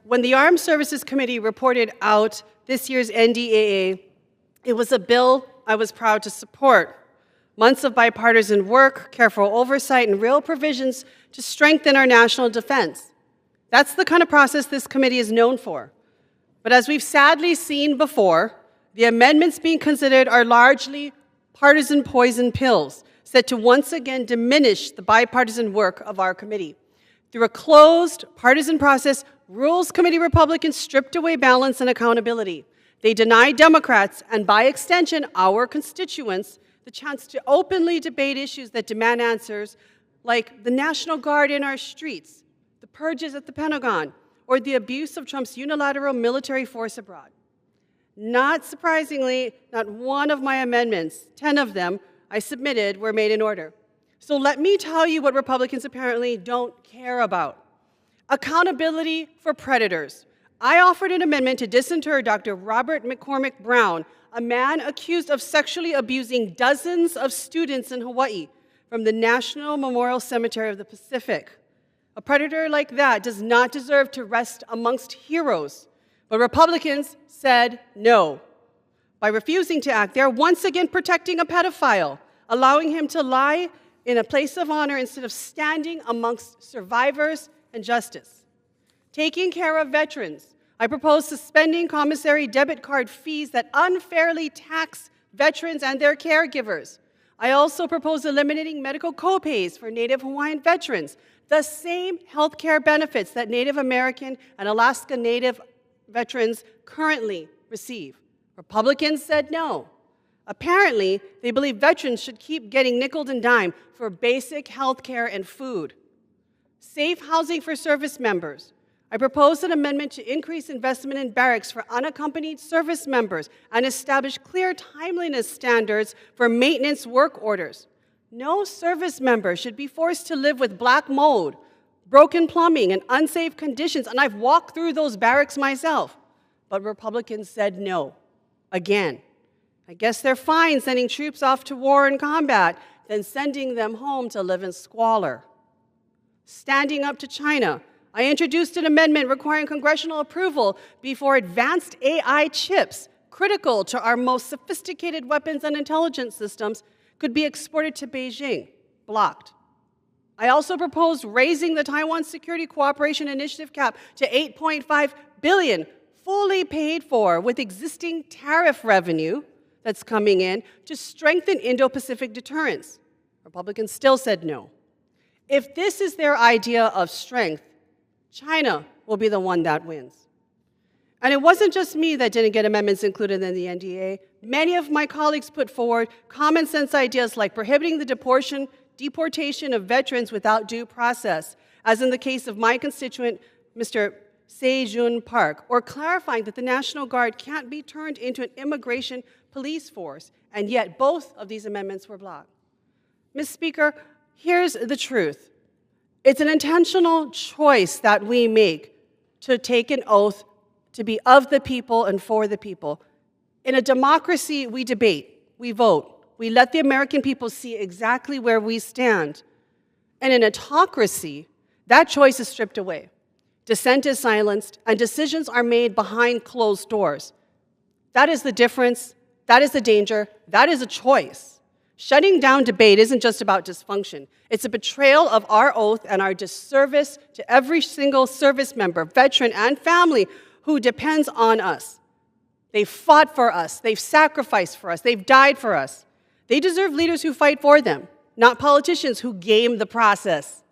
when the Armed Services Committee reported out this year's NDAA, it was a bill I was proud to support. Months of bipartisan work, careful oversight, and real provisions to strengthen our national defense. That's the kind of process this committee is known for. But as we've sadly seen before, the amendments being considered are largely partisan poison pills, set to once again diminish the bipartisan work of our committee. Through a closed partisan process, Rules Committee Republicans stripped away balance and accountability. They denied Democrats, and by extension, our constituents, the chance to openly debate issues that demand answers, like the National Guard in our streets, the purges at the Pentagon, or the abuse of Trump's unilateral military force abroad. Not surprisingly, not one of my amendments, 10 of them I submitted, were made in order. So let me tell you what Republicans apparently don't care about. Accountability for predators. I offered an amendment to disinter Dr. Robert McCormick Brown, a man accused of sexually abusing dozens of students in Hawaii, from the National Memorial Cemetery of the Pacific. A predator like that does not deserve to rest amongst heroes. But Republicans said no. By refusing to act, they're once again protecting a pedophile, allowing him to lie in a place of honor instead of standing amongst survivors and justice. Taking care of veterans. I propose suspending commissary debit card fees that unfairly tax veterans and their caregivers. I also propose eliminating medical copays for Native Hawaiian veterans, the same health care benefits that Native American and Alaska Native veterans currently receive. Republicans said no. Apparently, they believe veterans should keep getting nickeled and dimed for basic health care and food. Safe housing for service members. I proposed an amendment to increase investment in barracks for unaccompanied service members and establish clear timeliness standards for maintenance work orders. No service member should be forced to live with black mold, broken plumbing, and unsafe conditions, and I've walked through those barracks myself. But Republicans said no, again. I guess they're fine sending troops off to war and combat than sending them home to live in squalor. Standing up to China, I introduced an amendment requiring congressional approval before advanced AI chips, critical to our most sophisticated weapons and intelligence systems, could be exported to Beijing, blocked. I also proposed raising the Taiwan Security Cooperation Initiative cap to $8.5 billion, fully paid for with existing tariff revenue that's coming in to strengthen Indo-Pacific deterrence. Republicans still said no. If this is their idea of strength, China will be the one that wins. And it wasn't just me that didn't get amendments included in the NDA. Many of my colleagues put forward common sense ideas like prohibiting the deportation of veterans without due process, as in the case of my constituent, Mr. Se-Jun Park, or clarifying that the National Guard can't be turned into an immigration police force, and yet both of these amendments were blocked. Ms. Speaker, here's the truth. It's an intentional choice that we make to take an oath to be of the people and for the people. In a democracy, we debate, we vote, we let the American people see exactly where we stand. And in an autocracy, that choice is stripped away. Dissent is silenced, and decisions are made behind closed doors. That is the difference, that is the danger, that is a choice. Shutting down debate isn't just about dysfunction. It's a betrayal of our oath and our disservice to every single service member, veteran, and family who depends on us. They've fought for us. They've sacrificed for us. They've died for us. They deserve leaders who fight for them, not politicians who game the process.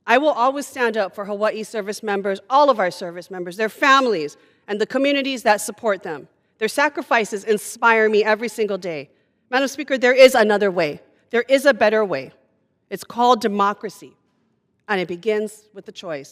I will always stand up for Hawaii service members, all of our service members, their families, and the communities that support them. Their sacrifices inspire me every single day. Madam Speaker, there is another way. There is a better way. It's called democracy, and it begins with the choice.